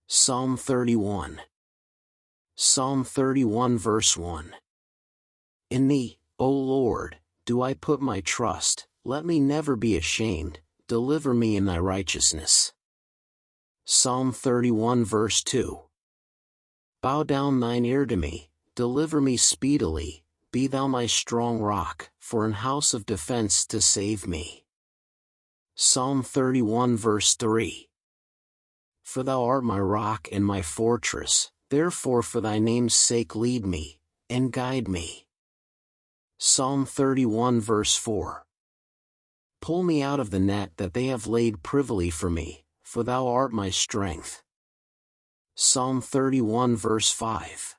Psalm 31. Psalm 31 verse 1. In thee, O Lord, do I put my trust, let me never be ashamed, deliver me in thy righteousness. Psalm 31 verse 2. Bow down thine ear to me, deliver me speedily, be thou my strong rock, for an house of defense to save me. Psalm 31 verse 3. For thou art my rock and my fortress, therefore for thy name's sake lead me, and guide me. Psalm 31 verse 4. Pull me out of the net that they have laid privily for me, for thou art my strength. Psalm 31 verse 5.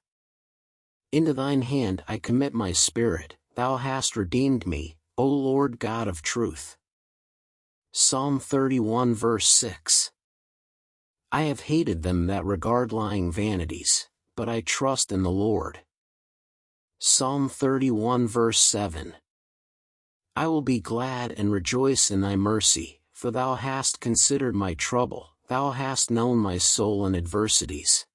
Into thine hand I commit my spirit, thou hast redeemed me, O Lord God of truth. Psalm 31 verse 6. I have hated them that regard lying vanities, but I trust in the Lord. Psalm 31 verse 7. I will be glad and rejoice in thy mercy, for thou hast considered my trouble, thou hast known my soul in adversities.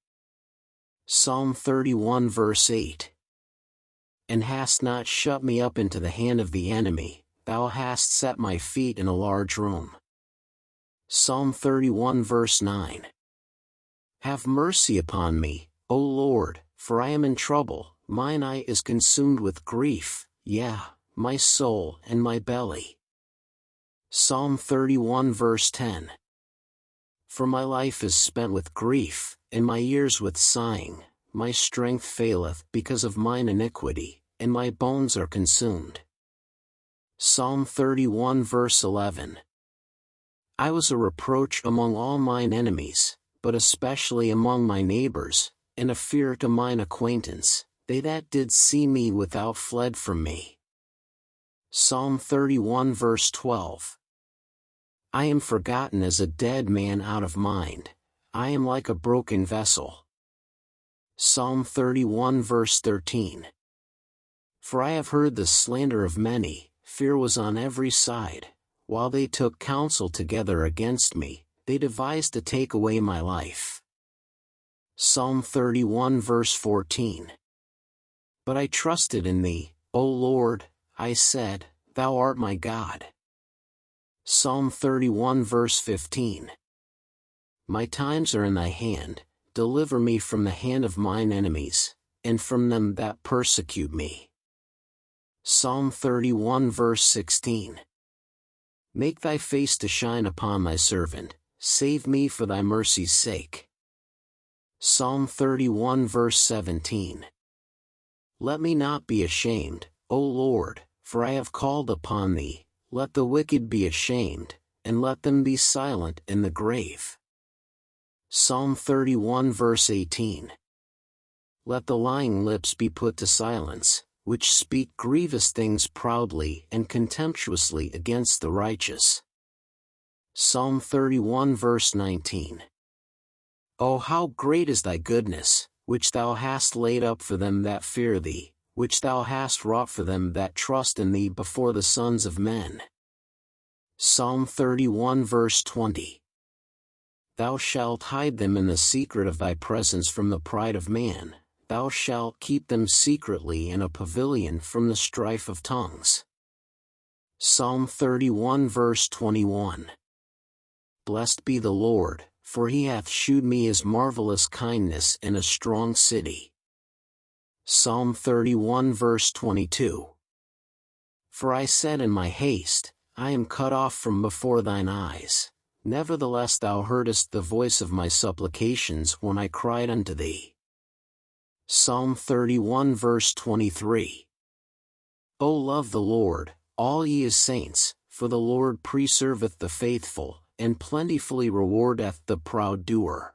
Psalm 31 verse 8. And hast not shut me up into the hand of the enemy, thou hast set my feet in a large room. Psalm 31 verse 9. Have mercy upon me, O Lord, for I am in trouble, mine eye is consumed with grief, yea, my soul and my belly. Psalm 31 verse 10. For my life is spent with grief, and my years with sighing, my strength faileth because of mine iniquity, and my bones are consumed. Psalm 31 verse 11. I was a reproach among all mine enemies, but especially among my neighbors, and a fear to mine acquaintance, they that did see me without fled from me. Psalm 31 verse 12. I am forgotten as a dead man out of mind, I am like a broken vessel. Psalm 31 verse 13. For I have heard the slander of many, fear was on every side, while they took counsel together against me, they devised to take away my life. Psalm 31 verse 14. But I trusted in thee, O Lord, I said, thou art my God. Psalm 31 verse 15. My times are in thy hand, deliver me from the hand of mine enemies, and from them that persecute me. Psalm 31 verse 16. Make thy face to shine upon thy servant, save me for thy mercy's sake. Psalm 31 verse 17. Let me not be ashamed, O Lord, for I have called upon thee, let the wicked be ashamed, and let them be silent in the grave. Psalm 31 verse 18. Let the lying lips be put to silence, which speak grievous things proudly and contemptuously against the righteous. Psalm 31 verse 19. O how great is thy goodness, which thou hast laid up for them that fear thee, which thou hast wrought for them that trust in thee before the sons of men. Psalm 31 verse 20. Thou shalt hide them in the secret of thy presence from the pride of man, thou shalt keep them secretly in a pavilion from the strife of tongues. Psalm 31 verse 21. Blessed be the Lord, for he hath shewed me his marvelous kindness in a strong city. Psalm 31 verse 22. For I said in my haste, I am cut off from before thine eyes, nevertheless thou heardest the voice of my supplications when I cried unto thee. Psalm 31 verse 23. O love the Lord, all ye his saints, for the Lord preserveth the faithful, and plentifully rewardeth the proud doer.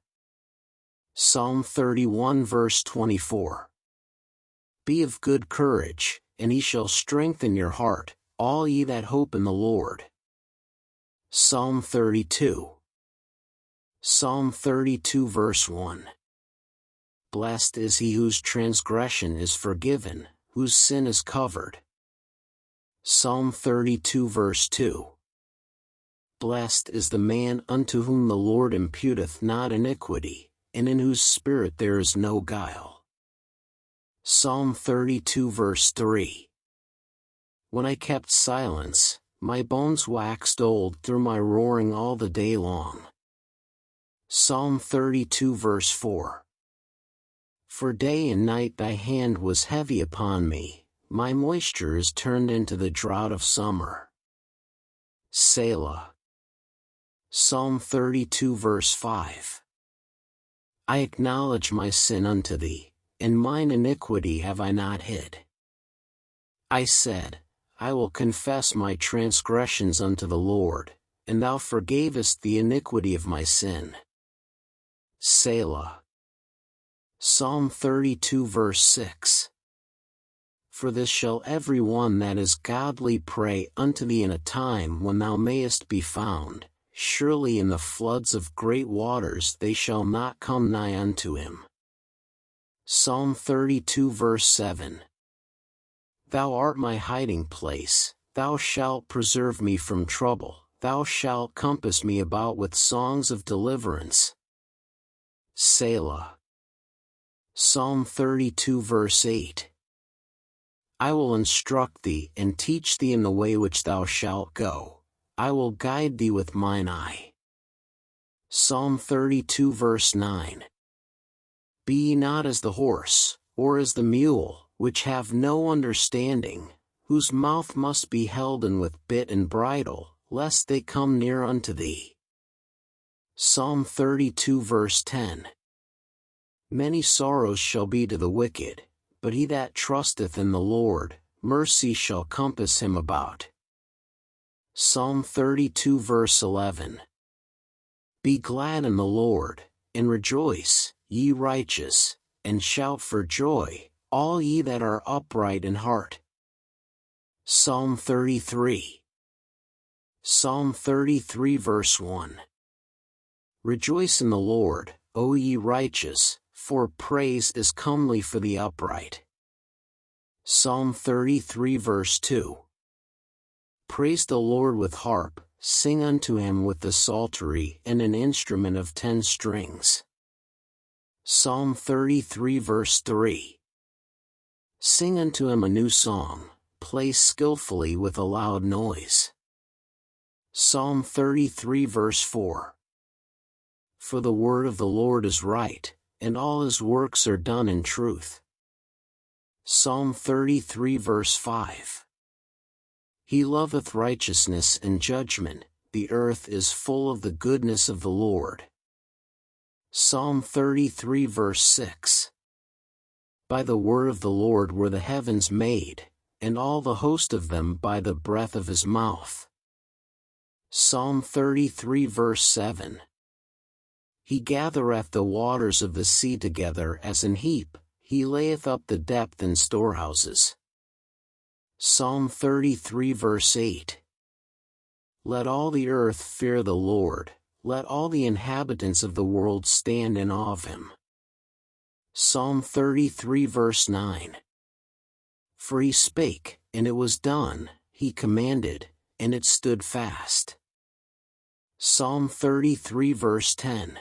Psalm 31 verse 24. Be of good courage, and he shall strengthen your heart, all ye that hope in the Lord. Psalm 32. Psalm 32 verse 1. Blessed is he whose transgression is forgiven, whose sin is covered. Psalm 32 verse 2. Blessed is the man unto whom the Lord imputeth not iniquity, and in whose spirit there is no guile. Psalm 32 verse 3. When I kept silence, my bones waxed old through my roaring all the day long. Psalm 32 verse 4. For day and night thy hand was heavy upon me, my moisture is turned into the drought of summer. Selah. Psalm 32 verse 5. I acknowledge my sin unto thee, and mine iniquity have I not hid. I said, I will confess my transgressions unto the Lord, and thou forgavest the iniquity of my sin. Selah. Psalm 32 verse 6. For this shall every one that is godly pray unto thee in a time when thou mayest be found, surely in the floods of great waters they shall not come nigh unto him. Psalm 32 verse 7. Thou art my hiding place, thou shalt preserve me from trouble, thou shalt compass me about with songs of deliverance. Selah. Psalm 32 verse 8. I will instruct thee and teach thee in the way which thou shalt go, I will guide thee with mine eye. Psalm 32 verse 9. Be ye not as the horse, or as the mule, which have no understanding, whose mouth must be held in with bit and bridle, lest they come near unto thee. Psalm 32 verse 10. Many sorrows shall be to the wicked, but he that trusteth in the Lord, mercy shall compass him about. Psalm 32 verse 11. Be glad in the Lord, and rejoice, ye righteous, and shout for joy, all ye that are upright in heart. Psalm 33. Psalm 33 verse 1. Rejoice in the Lord, O ye righteous, for praise is comely for the upright. Psalm 33 verse 2. Praise the Lord with harp, sing unto him with the psaltery and an instrument of 10 strings. Psalm 33 verse 3. Sing unto him a new song, play skillfully with a loud noise. Psalm 33 verse 4. For the word of the Lord is right, and all his works are done in truth. Psalm 33 verse 5. He loveth righteousness and judgment, the earth is full of the goodness of the Lord. Psalm 33 verse 6. By the word of the Lord were the heavens made, and all the host of them by the breath of his mouth. Psalm 33 verse 7. He gathereth the waters of the sea together as an heap, he layeth up the depth in storehouses. Psalm 33 verse 8. Let all the earth fear the Lord, let all the inhabitants of the world stand in awe of him. Psalm 33 verse 9. For he spake, and it was done, he commanded, and it stood fast. Psalm 33 verse 10.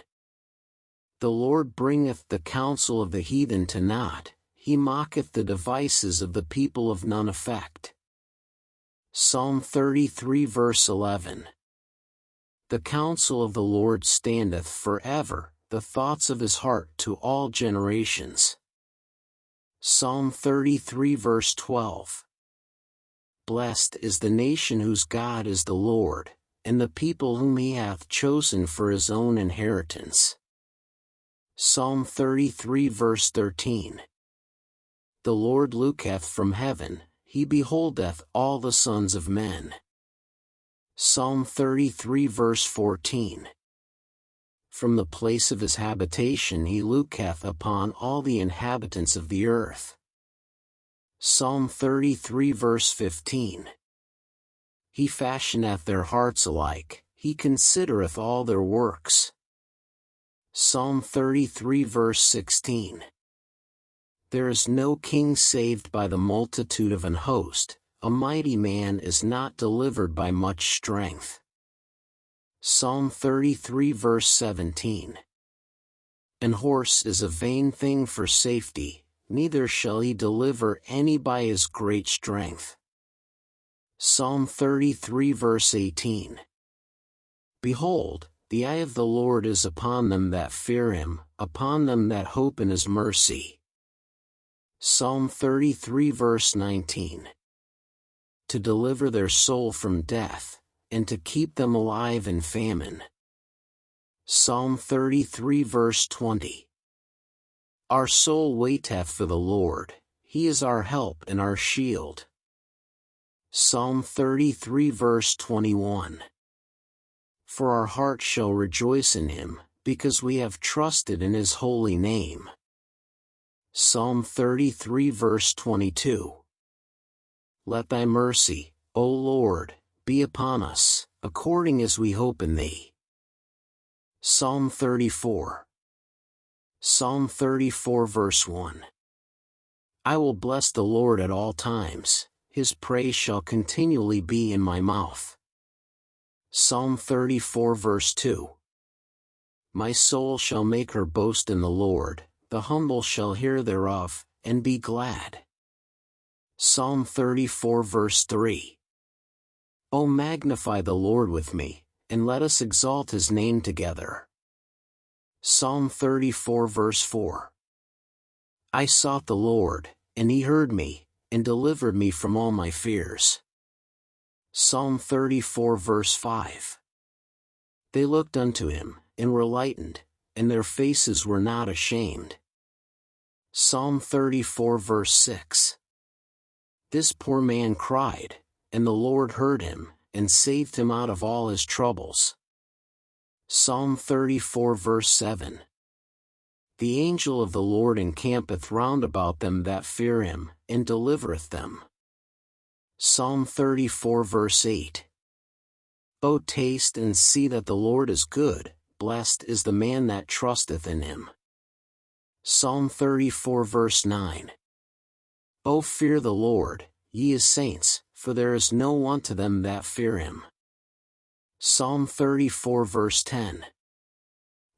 The Lord bringeth the counsel of the heathen to naught, he mocketh the devices of the people of none effect. Psalm 33 verse 11. The counsel of the Lord standeth forever, the thoughts of his heart to all generations. Psalm 33 verse 12. Blessed is the nation whose God is the Lord, and the people whom he hath chosen for his own inheritance. Psalm 33 verse 13. The Lord looketh from heaven, he beholdeth all the sons of men. Psalm 33 verse 14. From the place of his habitation he looketh upon all the inhabitants of the earth. Psalm 33 verse 15. He fashioneth their hearts alike, he considereth all their works. Psalm 33 verse 16. There is no king saved by the multitude of an host, a mighty man is not delivered by much strength. Psalm 33 verse 17. An horse is a vain thing for safety, neither shall he deliver any by his great strength. Psalm 33 verse 18. Behold, the eye of the Lord is upon them that fear him, upon them that hope in his mercy. Psalm 33 verse 19. To deliver their soul from death, and to keep them alive in famine. Psalm 33 verse 20. Our soul waiteth for the Lord, he is our help and our shield. Psalm 33 verse 21. For our heart shall rejoice in him, because we have trusted in his holy name. Psalm 33 verse 22. Let thy mercy, O Lord, be upon us, according as we hope in thee. Psalm 34. Psalm 34 verse 1. I will bless the Lord at all times, his praise shall continually be in my mouth. Psalm 34 verse 2. My soul shall make her boast in the Lord, the humble shall hear thereof, and be glad. Psalm 34 verse 3. O magnify the Lord with me, and let us exalt his name together. Psalm 34 verse 4. I sought the Lord, and he heard me, and delivered me from all my fears. Psalm 34 verse 5. They looked unto him, and were lightened, and their faces were not ashamed. Psalm 34 verse 6. This poor man cried, and the Lord heard him, and saved him out of all his troubles. Psalm 34 verse 7. The angel of the Lord encampeth round about them that fear him, and delivereth them. Psalm 34 verse 8. O taste and see that the Lord is good, blessed is the man that trusteth in him. Psalm 34 verse 9. O fear the Lord, ye his saints, for there is no want to them that fear him. Psalm 34 verse 10.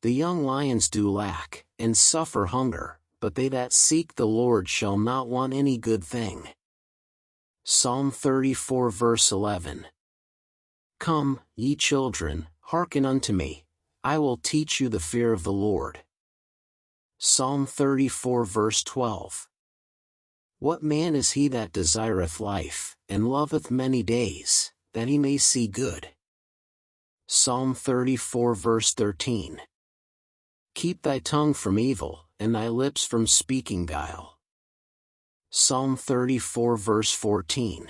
The young lions do lack, and suffer hunger, but they that seek the Lord shall not want any good thing. Psalm 34 verse 11. Come, ye children, hearken unto me, I will teach you the fear of the Lord. Psalm 34 verse 12. What man is he that desireth life, and loveth many days, that he may see good? Psalm 34 verse 13. Keep thy tongue from evil, and thy lips from speaking guile. Psalm 34 verse 14.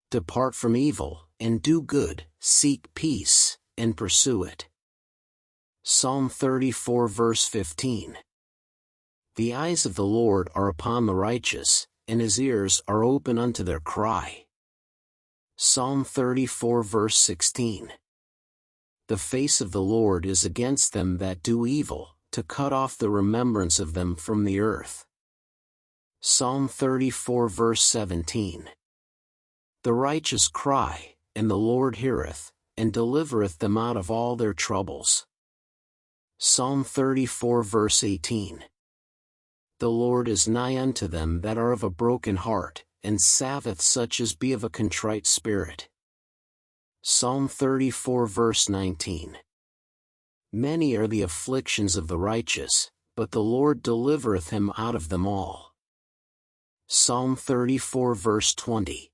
Depart from evil, and do good, seek peace, and pursue it. Psalm 34 verse 15. The eyes of the Lord are upon the righteous, and his ears are open unto their cry. Psalm 34 verse 16. The face of the Lord is against them that do evil, to cut off the remembrance of them from the earth. Psalm 34 verse 17. The righteous cry, and the Lord heareth, and delivereth them out of all their troubles. Psalm 34 verse 18. The Lord is nigh unto them that are of a broken heart, and saveth such as be of a contrite spirit. Psalm 34 verse 19. Many are the afflictions of the righteous, but the Lord delivereth him out of them all. Psalm 34 verse 20.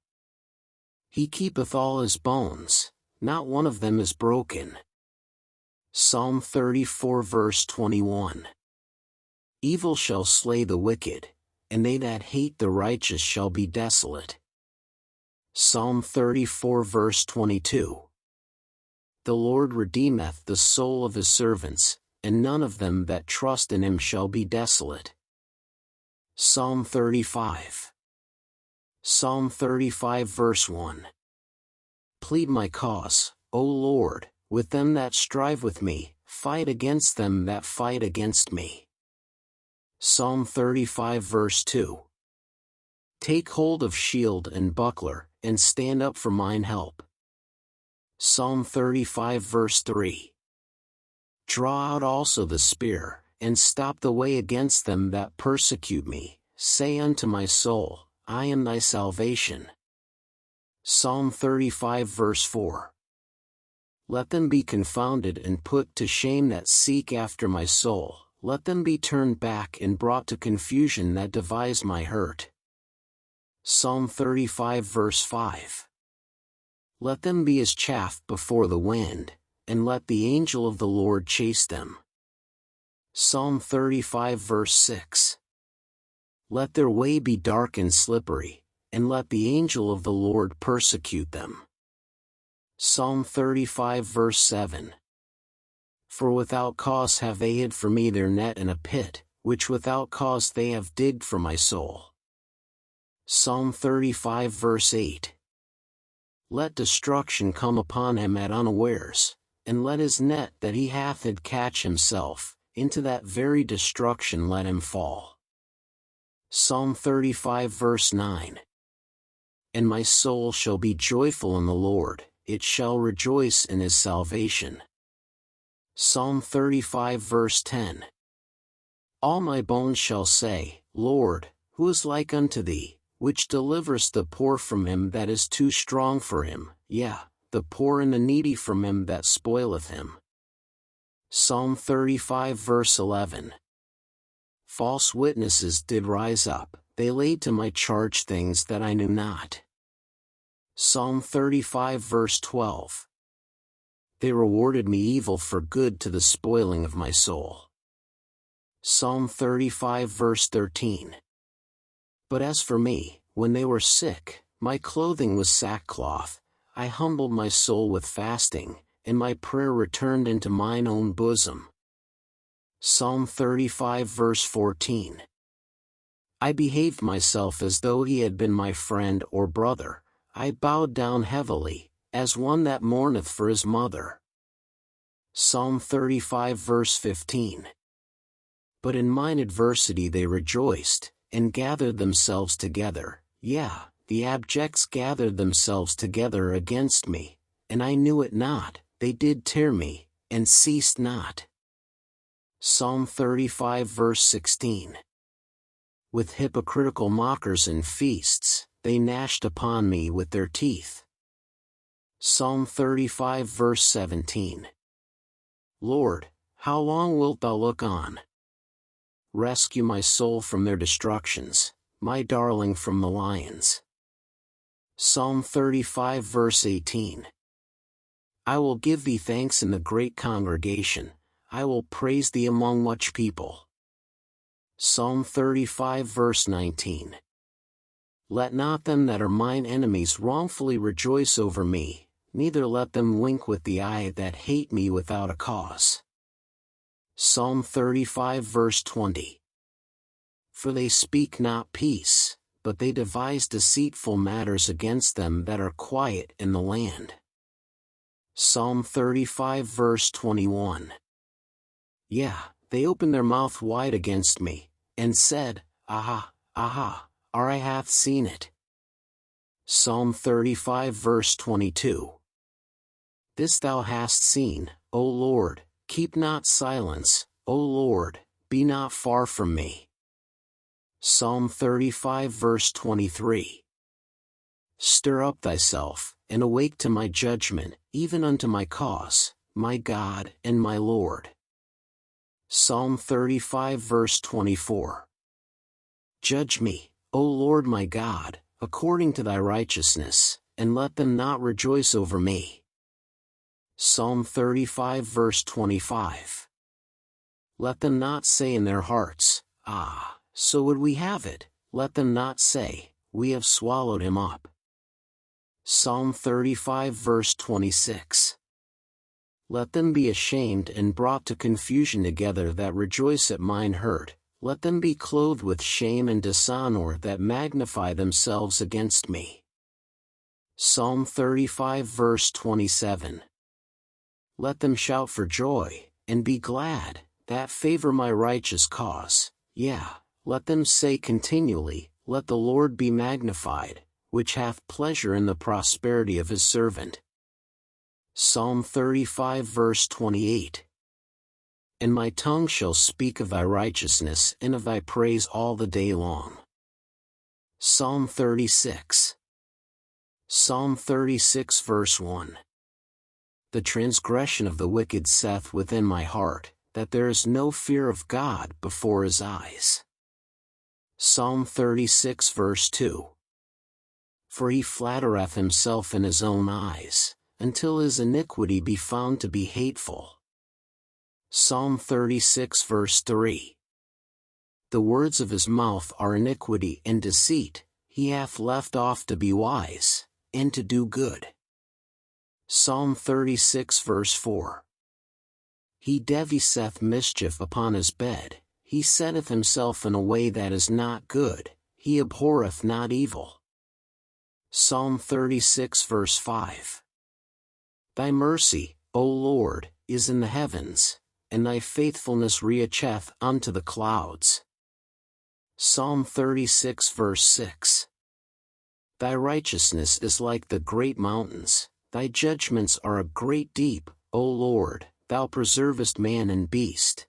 He keepeth all his bones, not one of them is broken. Psalm 34 verse 21. Evil shall slay the wicked, and they that hate the righteous shall be desolate. Psalm 34 verse 22. The Lord redeemeth the soul of his servants, and none of them that trust in him shall be desolate. Psalm 35. Psalm 35 verse 1. Plead my cause, O Lord, with them that strive with me, fight against them that fight against me. Psalm 35 verse 2. Take hold of shield and buckler, and stand up for mine help. Psalm 35 verse 3. Draw out also the spear, and stop the way against them that persecute me. Say unto my soul, I am thy salvation. Psalm 35 verse 4. Let them be confounded and put to shame that seek after my soul. Let them be turned back and brought to confusion that devise my hurt. Psalm 35 verse 5. Let them be as chaff before the wind, and let the angel of the Lord chase them. Psalm 35 verse 6. Let their way be dark and slippery, and let the angel of the Lord persecute them. Psalm 35 verse 7. For without cause have they hid for me their net in a pit, which without cause they have digged for my soul. Psalm 35 verse 8. Let destruction come upon him at unawares, and let his net that he hath hid catch himself, into that very destruction let him fall. Psalm 35 verse 9. And my soul shall be joyful in the Lord, it shall rejoice in his salvation. Psalm 35 verse 10. All my bones shall say, Lord, who is like unto thee, which deliverest the poor from him that is too strong for him, yea, the poor and the needy from him that spoileth him. Psalm 35 verse 11. False witnesses did rise up, they laid to my charge things that I knew not. Psalm 35 verse 12. They rewarded me evil for good to the spoiling of my soul. Psalm 35 verse 13. But as for me, when they were sick, my clothing was sackcloth, I humbled my soul with fasting, and my prayer returned into mine own bosom. Psalm 35 verse 14. I behaved myself as though he had been my friend or brother, I bowed down heavily, as one that mourneth for his mother. Psalm 35 verse 15. But in mine adversity they rejoiced, and gathered themselves together, yea, the abjects gathered themselves together against me, and I knew it not, they did tear me, and ceased not. Psalm 35 verse 16. With hypocritical mockers and feasts, they gnashed upon me with their teeth. Psalm 35 verse 17. Lord, how long wilt thou look on? Rescue my soul from their destructions, my darling from the lions. Psalm 35 verse 18. I will give thee thanks in the great congregation, I will praise thee among much people. Psalm 35 verse 19. Let not them that are mine enemies wrongfully rejoice over me, neither let them wink with the eye that hate me without a cause. Psalm 35 verse 20. For they speak not peace, but they devise deceitful matters against them that are quiet in the land. Psalm 35 verse 21. Yeah, they opened their mouth wide against me, and said, Aha, aha, our eye hath seen it. Psalm 35 verse 22. This thou hast seen, O Lord, keep not silence, O Lord, be not far from me. Psalm 35 verse 23. Stir up thyself, and awake to my judgment, even unto my cause, my God and my Lord. Psalm 35 verse 24. Judge me, O Lord my God, according to thy righteousness, and let them not rejoice over me. Psalm 35 verse 25. Let them not say in their hearts, Ah, so would we have it, let them not say, We have swallowed him up. Psalm 35 verse 26. Let them be ashamed and brought to confusion together that rejoice at mine hurt, let them be clothed with shame and dishonor that magnify themselves against me. Psalm 35 verse 27. Let them shout for joy, and be glad, that favor my righteous cause, yea, let them say continually, Let the Lord be magnified, which hath pleasure in the prosperity of his servant. Psalm 35 verse 28. and my tongue shall speak of thy righteousness and of thy praise all the day long. Psalm 36. Psalm 36 verse 1. The transgression of the wicked saith within my heart, that there is no fear of God before his eyes. Psalm 36 verse 2. For he flattereth himself in his own eyes, until his iniquity be found to be hateful. Psalm 36 verse 3. The words of his mouth are iniquity and deceit, he hath left off to be wise, and to do good. Psalm 36 verse 4. He deviseth mischief upon his bed, he setteth himself in a way that is not good, he abhorreth not evil. Psalm 36 verse 5. Thy mercy, O Lord, is in the heavens, and thy faithfulness reacheth unto the clouds. Psalm 36 verse 6. Thy righteousness is like the great mountains, thy judgments are a great deep, O Lord, thou preservest man and beast.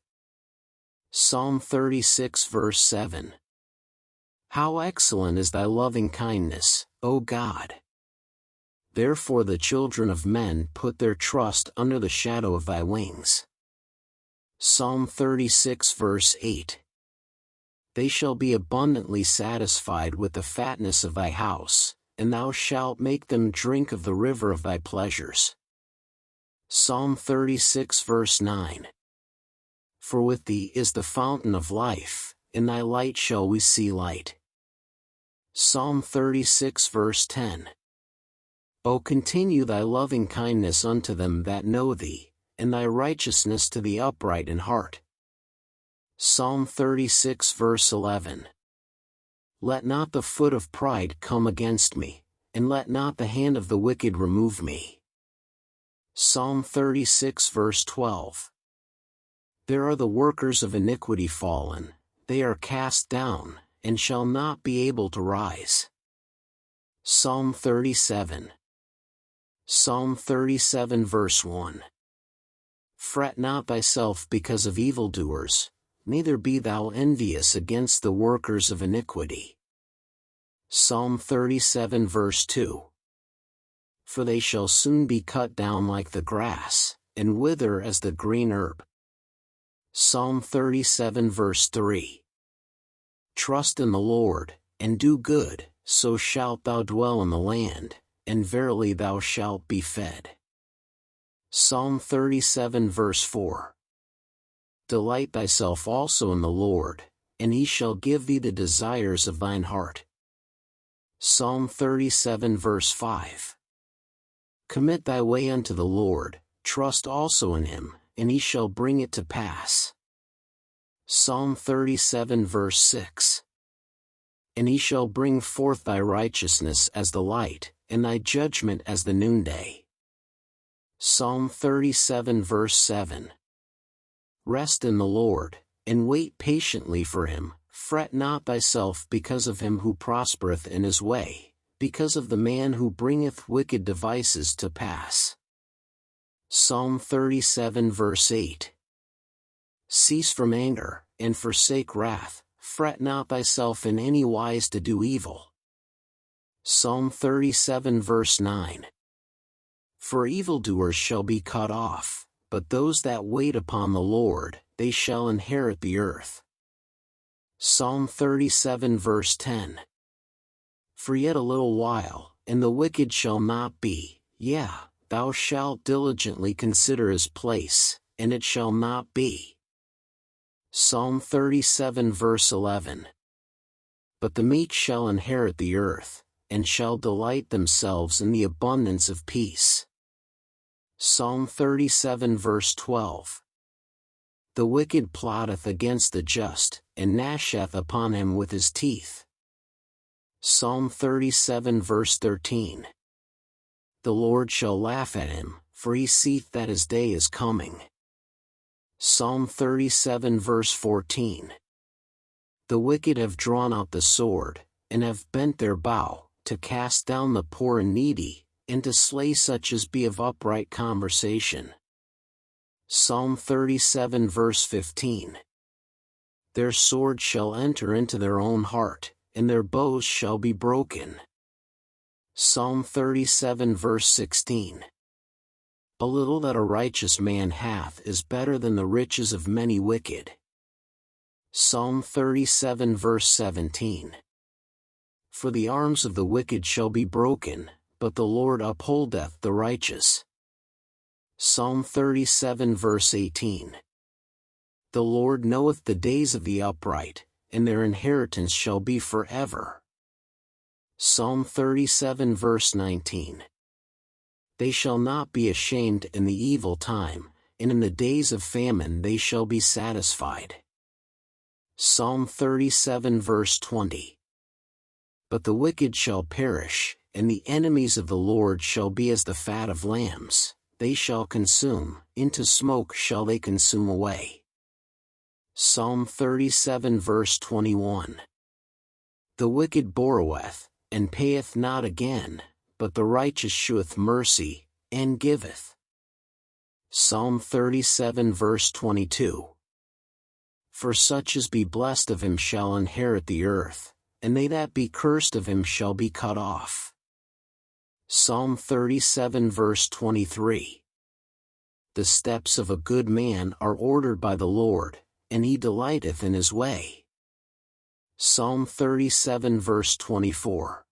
Psalm 36 verse 7. How excellent is thy loving kindness, O God! Therefore the children of men put their trust under the shadow of thy wings. Psalm 36 verse 8. They shall be abundantly satisfied with the fatness of thy house, and thou shalt make them drink of the river of thy pleasures. Psalm 36 verse 9. For with thee is the fountain of life, in thy light shall we see light. Psalm 36 verse 10. O continue thy loving kindness unto them that know thee, and thy righteousness to the upright in heart. Psalm 36 verse 11. Let not the foot of pride come against me, and let not the hand of the wicked remove me. Psalm 36 verse 12. There are the workers of iniquity fallen, they are cast down, and shall not be able to rise. Psalm 37. Psalm 37 verse 1. Fret not thyself because of evildoers, neither be thou envious against the workers of iniquity. Psalm 37 verse 2. For they shall soon be cut down like the grass, and wither as the green herb. Psalm 37 verse 3. Trust in the Lord, and do good, so shalt thou dwell in the land, and verily thou shalt be fed. Psalm 37 verse 4. Delight thyself also in the Lord, and he shall give thee the desires of thine heart. Psalm 37 verse 5. Commit thy way unto the Lord, trust also in him, and he shall bring it to pass. Psalm 37 verse 6. And he shall bring forth thy righteousness as the light, and thy judgment as the noonday. Psalm 37 verse 7. Rest in the Lord, and wait patiently for him, fret not thyself because of him who prospereth in his way, because of the man who bringeth wicked devices to pass. Psalm 37 verse 8. Cease from anger, and forsake wrath, fret not thyself in any wise to do evil. Psalm 37 verse 9. For evildoers shall be cut off, but those that wait upon the Lord, they shall inherit the earth. Psalm 37 verse 10. For yet a little while, and the wicked shall not be, yea, thou shalt diligently consider his place, and it shall not be. Psalm 37 verse 11. But the meek shall inherit the earth, and shall delight themselves in the abundance of peace. Psalm 37 verse 12. The wicked plotteth against the just, and gnasheth upon him with his teeth. Psalm 37 verse 13. The Lord shall laugh at him, for he seeth that his day is coming. Psalm 37 verse 14. The wicked have drawn out the sword, and have bent their bow, to cast down the poor and needy, and to slay such as be of upright conversation. Psalm 37 verse 15. Their sword shall enter into their own heart, and their bows shall be broken. Psalm 37 verse 16. A little that a righteous man hath is better than the riches of many wicked. Psalm 37 verse 17. For the arms of the wicked shall be broken, but the Lord upholdeth the righteous. Psalm 37 verse 18. The Lord knoweth the days of the upright, and their inheritance shall be forever. Psalm 37 verse 19. They shall not be ashamed in the evil time, and in the days of famine they shall be satisfied. Psalm 37 verse 20. But the wicked shall perish, and the enemies of the Lord shall be as the fat of lambs, they shall consume, into smoke shall they consume away. Psalm 37 verse 21. The wicked borroweth, and payeth not again, but the righteous sheweth mercy, and giveth. Psalm 37 verse 22. For such as be blessed of him shall inherit the earth, and they that be cursed of him shall be cut off. Psalm 37 verse 23. The steps of a good man are ordered by the Lord, and he delighteth in his way. Psalm 37 verse 24.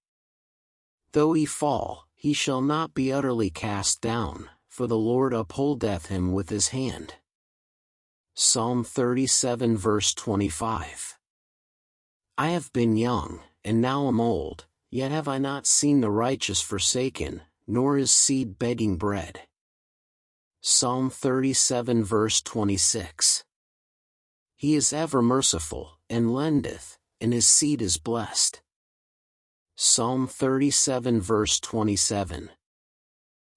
Though he fall, he shall not be utterly cast down, for the Lord upholdeth him with his hand. Psalm 37 verse 25. I have been young, and now am old, yet have I not seen the righteous forsaken, nor his seed begging bread. Psalm 37 verse 26. He is ever merciful, and lendeth, and his seed is blessed. Psalm 37 verse 27.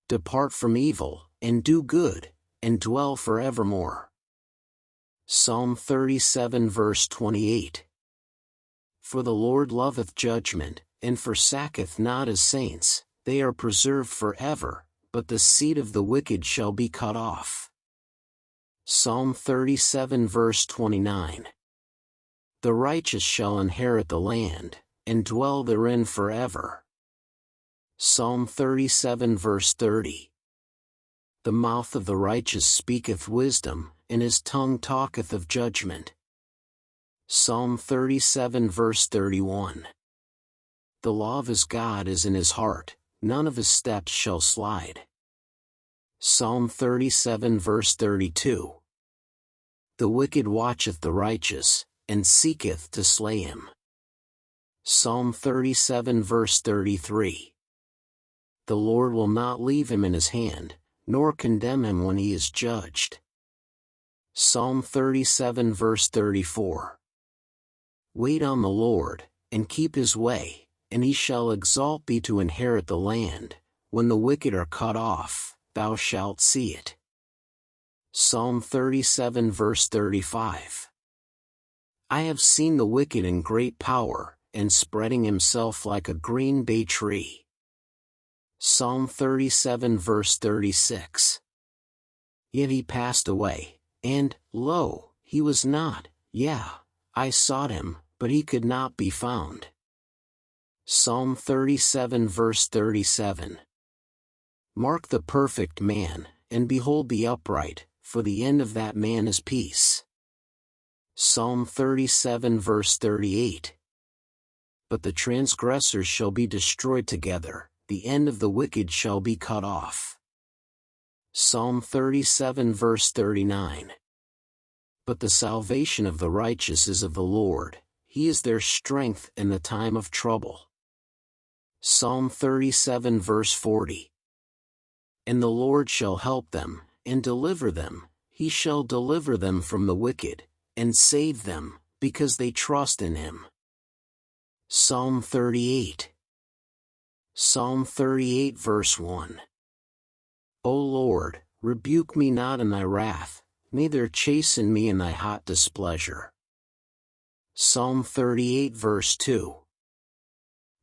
Depart from evil, and do good, and dwell forevermore. Psalm 37 verse 28. For the Lord loveth judgment, and forsaketh not his saints, they are preserved forever, but the seed of the wicked shall be cut off. Psalm 37 verse 29. The righteous shall inherit the land, and dwell therein forever. Psalm 37 verse 30. The mouth of the righteous speaketh wisdom, and his tongue talketh of judgment. Psalm 37 verse 31. The law of his God is in his heart, none of his steps shall slide. Psalm 37 verse 32. The wicked watcheth the righteous, and seeketh to slay him. Psalm 37 verse 33. The Lord will not leave him in his hand, nor condemn him when he is judged. Psalm 37 verse 34. Wait on the Lord, and keep his way, and he shall exalt thee to inherit the land. When the wicked are cut off, thou shalt see it. Psalm 37 verse 35. I have seen the wicked in great power, and spreading himself like a green bay tree. Psalm 37 verse 36. Yet he passed away, and, lo, he was not, I sought him, but he could not be found. Psalm 37 verse 37. Mark the perfect man, and behold the upright, for the end of that man is peace. Psalm 37 verse 38. But the transgressors shall be destroyed together, the end of the wicked shall be cut off. Psalm 37 verse 39. But the salvation of the righteous is of the Lord, he is their strength in the time of trouble. Psalm 37 verse 40. And the Lord shall help them, and deliver them, he shall deliver them from the wicked, and save them, because they trust in him. Psalm 38. Psalm 38 verse 1. O Lord, rebuke me not in thy wrath, neither chasten me in thy hot displeasure. Psalm 38 verse 2.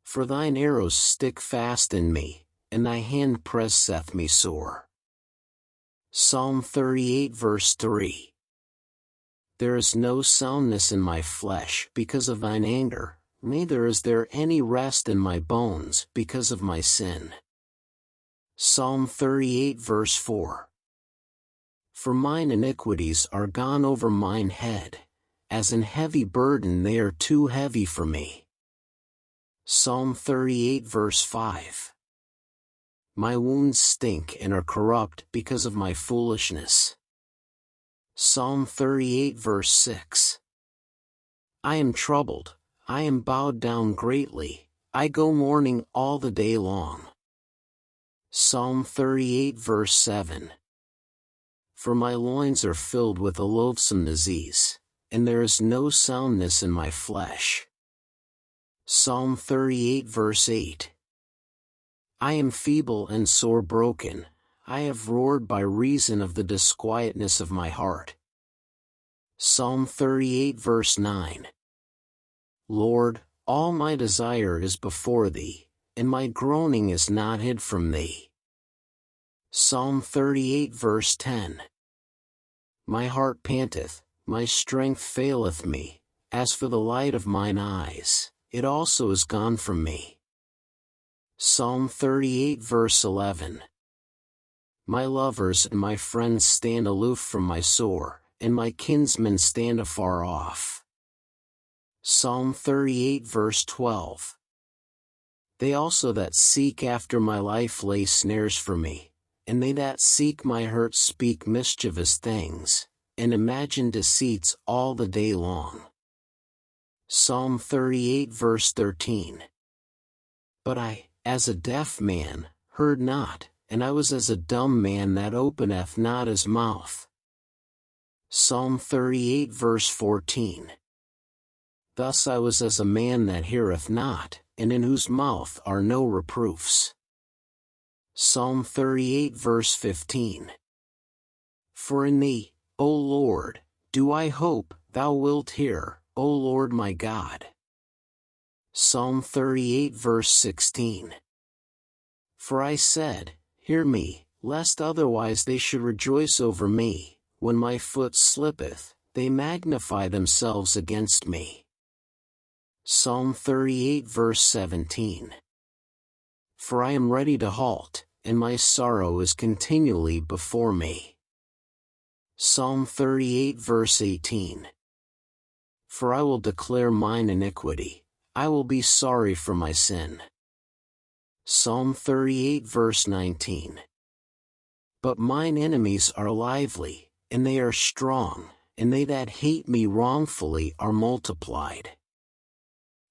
For thine arrows stick fast in me, and thy hand presseth me sore. Psalm 38 verse 3. There is no soundness in my flesh because of thine anger, neither is there any rest in my bones because of my sin. Psalm 38 verse 4. For mine iniquities are gone over mine head, as an heavy burden they are too heavy for me. Psalm 38 verse 5. My wounds stink and are corrupt because of my foolishness. Psalm 38 verse 6. I am troubled, I am bowed down greatly, I go mourning all the day long. Psalm 38 verse 7. For my loins are filled with a loathsome disease, and there is no soundness in my flesh. Psalm 38 verse 8. I am feeble and sore broken, I have roared by reason of the disquietness of my heart. Psalm 38 verse 9. Lord, all my desire is before thee, and my groaning is not hid from thee. Psalm 38 verse 10. My heart panteth, my strength faileth me, as for the light of mine eyes, it also is gone from me. Psalm 38 verse 11. My lovers and my friends stand aloof from my sore, and my kinsmen stand afar off. Psalm 38 verse 12. They also that seek after my life lay snares for me, and they that seek my hurt speak mischievous things, and imagine deceits all the day long. Psalm 38 verse 13. But I, as a deaf man, heard not, and I was as a dumb man that openeth not his mouth. Psalm 38 verse 14. Thus I was as a man that heareth not, and in whose mouth are no reproofs. Psalm 38 verse 15. For in thee, O Lord, do I hope, thou wilt hear, O Lord my God. Psalm 38 verse 16. For I said, hear me, lest otherwise they should rejoice over me, when my foot slippeth, they magnify themselves against me. Psalm 38 verse 17. For I am ready to halt, and my sorrow is continually before me. Psalm 38 verse 18. For I will declare mine iniquity, I will be sorry for my sin. Psalm 38 verse 19. But mine enemies are lively, and they are strong, and they that hate me wrongfully are multiplied.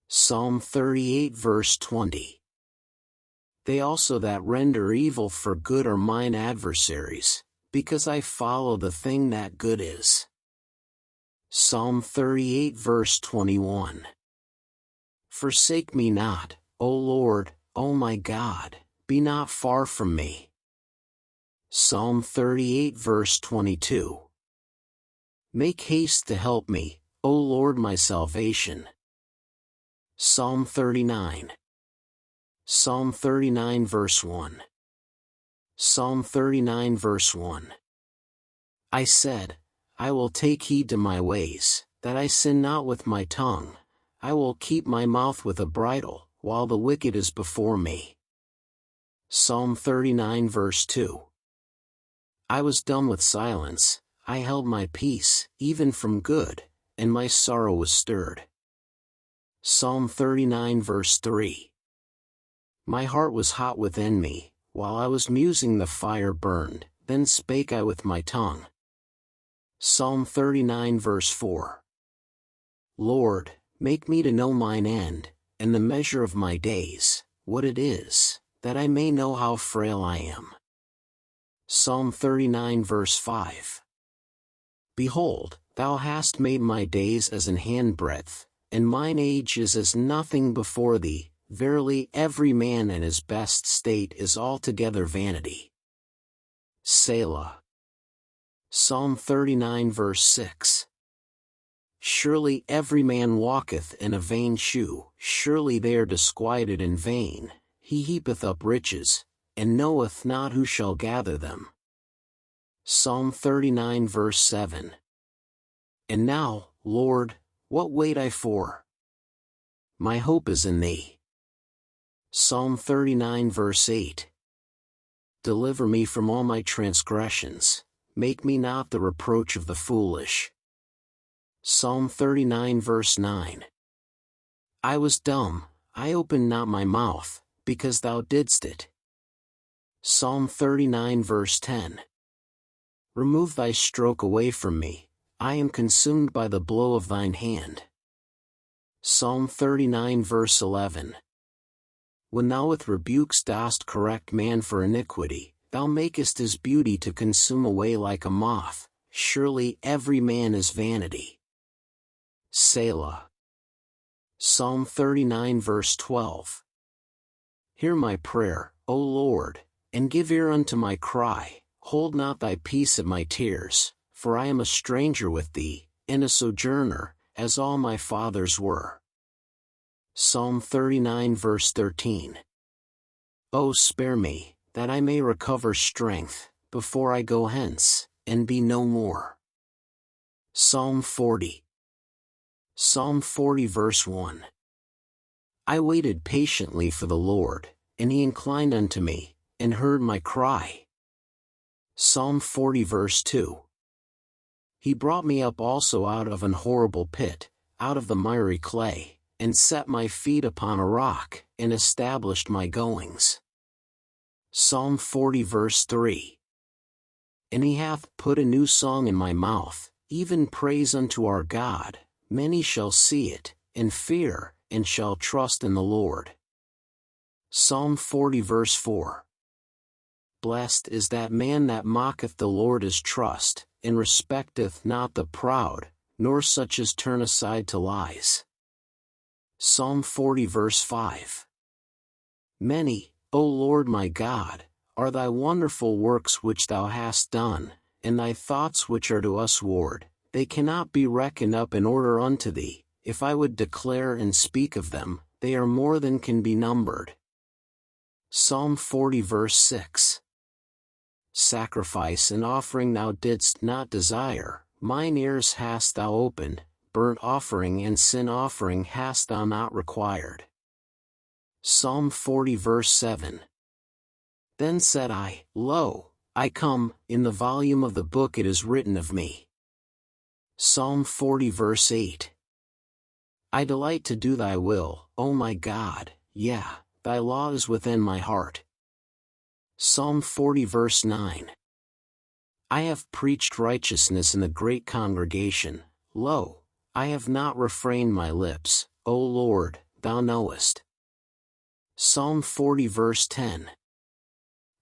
Psalm 38 verse 20. They also that render evil for good are mine adversaries, because I follow the thing that good is. Psalm 38 verse 21. Forsake me not, O Lord, O my God, be not far from me. Psalm 38 verse 22. Make haste to help me, O Lord my salvation. Psalm 39. Psalm 39 verse 1. Psalm 39 verse 1. I said, I will take heed to my ways, that I sin not with my tongue, I will keep my mouth with a bridle, while the wicked is before me. Psalm 39 verse 2. I was dumb with silence, I held my peace, even from good, and my sorrow was stirred. Psalm 39 verse 3. My heart was hot within me, while I was musing the fire burned, then spake I with my tongue. Psalm 39 verse 4. Lord, make me to know mine end, and the measure of my days, what it is, that I may know how frail I am. Psalm 39 verse 5. Behold, thou hast made my days as an handbreadth, and mine age is as nothing before thee. Verily every man in his best state is altogether vanity. Selah. Psalm 39 verse 6. Surely every man walketh in a vain shew, surely they are disquieted in vain, he heapeth up riches, and knoweth not who shall gather them. Psalm 39 verse 7. And now, Lord, what wait I for? My hope is in thee. Psalm 39 verse 8. Deliver me from all my transgressions, make me not the reproach of the foolish. Psalm 39 verse 9. I was dumb, I opened not my mouth, because thou didst it. Psalm 39 verse 10. Remove thy stroke away from me, I am consumed by the blow of thine hand. Psalm 39 verse 11. When thou with rebukes dost correct man for iniquity, thou makest his beauty to consume away like a moth, surely every man is vanity. Selah. Psalm 39 verse 12. Hear my prayer, O Lord, and give ear unto my cry, hold not thy peace at my tears, for I am a stranger with thee, and a sojourner, as all my fathers were. Psalm 39 verse 13. O spare me, that I may recover strength, before I go hence, and be no more. Psalm 40. Psalm 40 verse 1. I waited patiently for the Lord, and he inclined unto me, and heard my cry. Psalm 40 verse 2. He brought me up also out of an horrible pit, out of the miry clay, and set my feet upon a rock, and established my goings. Psalm 40 verse 3. And he hath put a new song in my mouth, even praise unto our God. Many shall see it, and fear, and shall trust in the Lord. Psalm 40 verse 4. Blessed is that man that mocketh the Lord his trust, and respecteth not the proud, nor such as turn aside to lies. Psalm 40 verse 5. Many, O Lord my God, are thy wonderful works which thou hast done, and thy thoughts which are to us ward, they cannot be reckoned up in order unto thee. If I would declare and speak of them, they are more than can be numbered. Psalm 40 verse 6. Sacrifice and offering thou didst not desire, mine ears hast thou opened, burnt offering and sin offering hast thou not required. Psalm 40 verse 7. Then said I, Lo, I come, in the volume of the book it is written of me. Psalm 40 verse 8. I delight to do thy will, O my God, yea, thy law is within my heart. Psalm 40 verse 9. I have preached righteousness in the great congregation, lo, I have not refrained my lips, O Lord, thou knowest. Psalm 40 verse 10.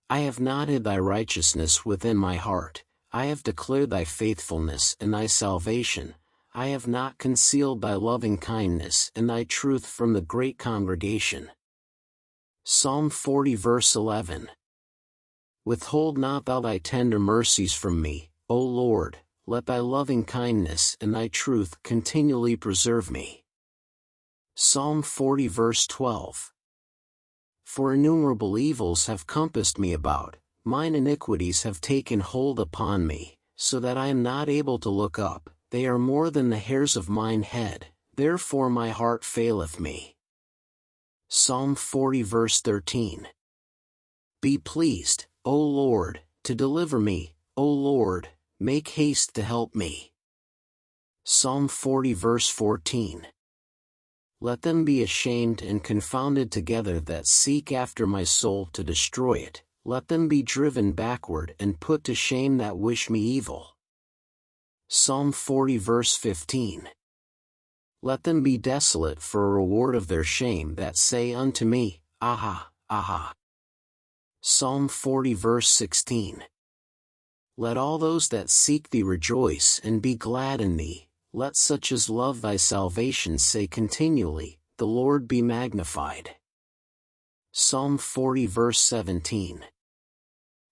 I have not hid thy righteousness within my heart, I have declared thy faithfulness and thy salvation, I have not concealed thy loving kindness and thy truth from the great congregation. Psalm 40 verse 11. Withhold not thou thy tender mercies from me, O Lord, let thy loving kindness and thy truth continually preserve me. Psalm 40 verse 12. For innumerable evils have compassed me about, mine iniquities have taken hold upon me, so that I am not able to look up, they are more than the hairs of mine head, therefore my heart faileth me. Psalm 40 verse 13. Be pleased, O Lord, to deliver me, O Lord, make haste to help me. Psalm 40 verse 14. Let them be ashamed and confounded together that seek after my soul to destroy it, let them be driven backward and put to shame that wish me evil. Psalm 40 verse 15. Let them be desolate for a reward of their shame that say unto me, Aha, aha. Psalm 40 verse 16. Let all those that seek thee rejoice and be glad in thee, let such as love thy salvation say continually, the Lord be magnified. Psalm 40 verse 17.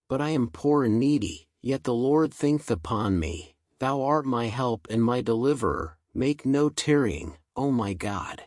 But I am poor and needy, yet the Lord thinketh upon me, thou art my help and my deliverer, make no tarrying, O my God.